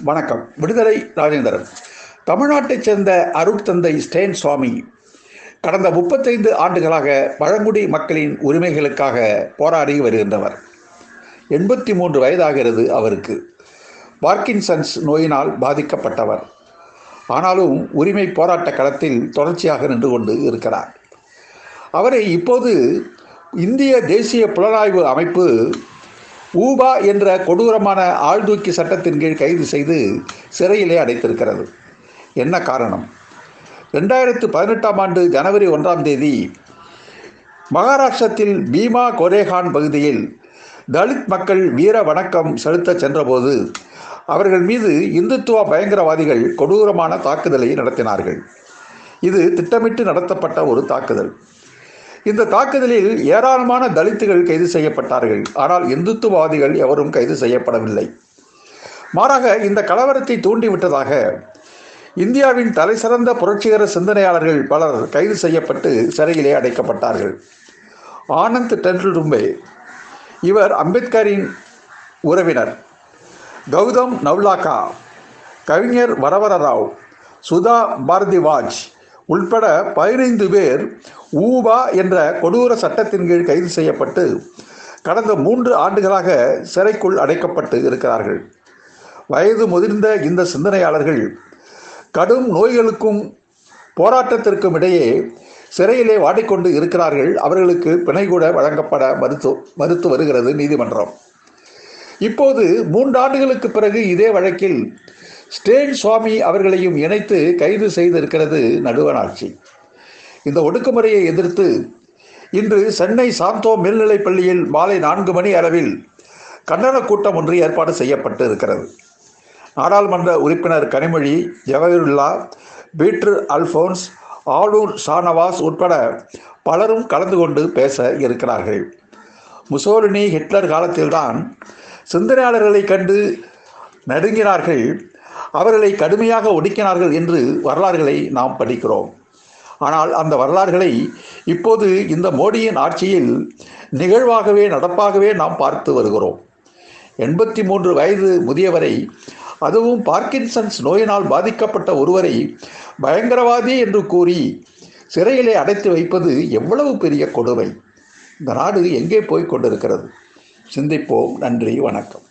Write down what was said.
வணக்கம். விடுதலை ராஜேந்திரன். தமிழ்நாட்டைச் சேர்ந்த அருட்தந்தை ஸ்டேன் சுவாமி கடந்த 35 ஆண்டுகளாக பழங்குடி மக்களின் உரிமைகளுக்காக போராடி வருகின்றவர். 83 வயதாகிறது அவருக்கு. பார்க்கின்சன்ஸ் நோயினால் பாதிக்கப்பட்டவர். ஆனாலும் உரிமை போராட்ட களத்தில் தொடர்ச்சியாக நின்று கொண்டு இருக்கிறார். அவரை இப்போது இந்திய தேசிய புலனாய்வு அமைப்பு ஊபா என்ற கொடூரமான ஆழ்தூக்கி சட்டத்தின் கீழ் கைது செய்து சிறையிலே அடைத்திருக்கிறது. என்ன காரணம்? 2018 ஆண்டு ஜனவரி 1ஆம் தேதி மகாராஷ்டிரத்தில் பீமா கோரேகான் பகுதியில் தலித் மக்கள் வீர வணக்கம் செலுத்த சென்றபோது அவர்கள் மீது இந்துத்துவ பயங்கரவாதிகள் கொடூரமான தாக்குதலை நடத்தினார்கள். இது திட்டமிட்டு நடத்தப்பட்ட ஒரு தாக்குதல். இந்த தாக்குதலில் ஏராளமான தலித்துகள் கைது செய்யப்பட்டார்கள். ஆனால் இந்துத்துவவாதிகள் எவரும் கைது செய்யப்படவில்லை. மாறாக இந்த கலவரத்தை தூண்டிவிட்டதாக இந்தியாவின் தலைசிறந்த புரட்சிகர சிந்தனையாளர்கள் பலர் கைது செய்யப்பட்டு சிறையிலே அடைக்கப்பட்டார்கள். ஆனந்த் டெண்டுல்கர், இவர் அம்பேத்கரின் உறவினர். கௌதம் நவ்லாக்கா, கவிஞர் வரவர ராவ், சுதா பாரதிவாஜ் உள்பட 15 பேர் ஊபா என்ற கொடூர சட்டத்தின் கீழ் கைது செய்யப்பட்டு கடந்த 3 ஆண்டுகளாக சிறைக்குள் அடைக்கப்பட்டு இருக்கிறார்கள். வயது முதிர்ந்த இந்த சிந்தனையாளர்கள் கடும் நோய்களுக்கும் போராட்டத்திற்கும் இடையே சிறையிலே வாடிக்கொண்டு இருக்கிறார்கள். அவர்களுக்கு பிணை கூட வழங்கப்பட மறுத்து வருகிறது நீதிமன்றம். இப்போது 3 ஆண்டுகளுக்கு பிறகு இதே வழக்கில் ஸ்டேன் சுவாமி அவர்களையும் இணைத்து கைது செய்திருக்கிறது நடுவணாட்சி. இந்த ஒடுக்குமுறையை எதிர்த்து இன்று சென்னை சாந்தோ மேல்நிலைப் பள்ளியில் மாலை 4 மணி அளவில் கண்டன கூட்டம் ஒன்று ஏற்பாடு செய்யப்பட்டு இருக்கிறது. நாடாளுமன்ற உறுப்பினர் கனிமொழி, ஜவஹருல்லா, பீட்டர் அல்போன்ஸ், ஆலூர் ஷானவாஸ் உட்பட பலரும் கலந்து கொண்டு பேச இருக்கிறார்கள். முசோலினி, ஹிட்லர் காலத்தில்தான் சிந்தனையாளர்களை கண்டு நடுங்கினார்கள், அவர்களை கடுமையாக ஒடுக்கினார்கள் என்று வரலாறுகளை நாம் படிக்கிறோம். ஆனால் அந்த வரலாறுகளை இப்போது இந்த மோடியின் ஆட்சியில் நிகழ்வாகவே நடப்பாகவே நாம் பார்த்து வருகிறோம். 83 வயது முதியவரை, அதுவும் பார்க்கின்சன்ஸ் நோயினால் பாதிக்கப்பட்ட ஒருவரை பயங்கரவாதி என்று கூறி சிறையிலே அடைத்து வைப்பது எவ்வளவு பெரிய கொடுமை! இந்த நாடு எங்கே போய் கொண்டிருக்கிறது? சிந்திப்போம். நன்றி, வணக்கம்.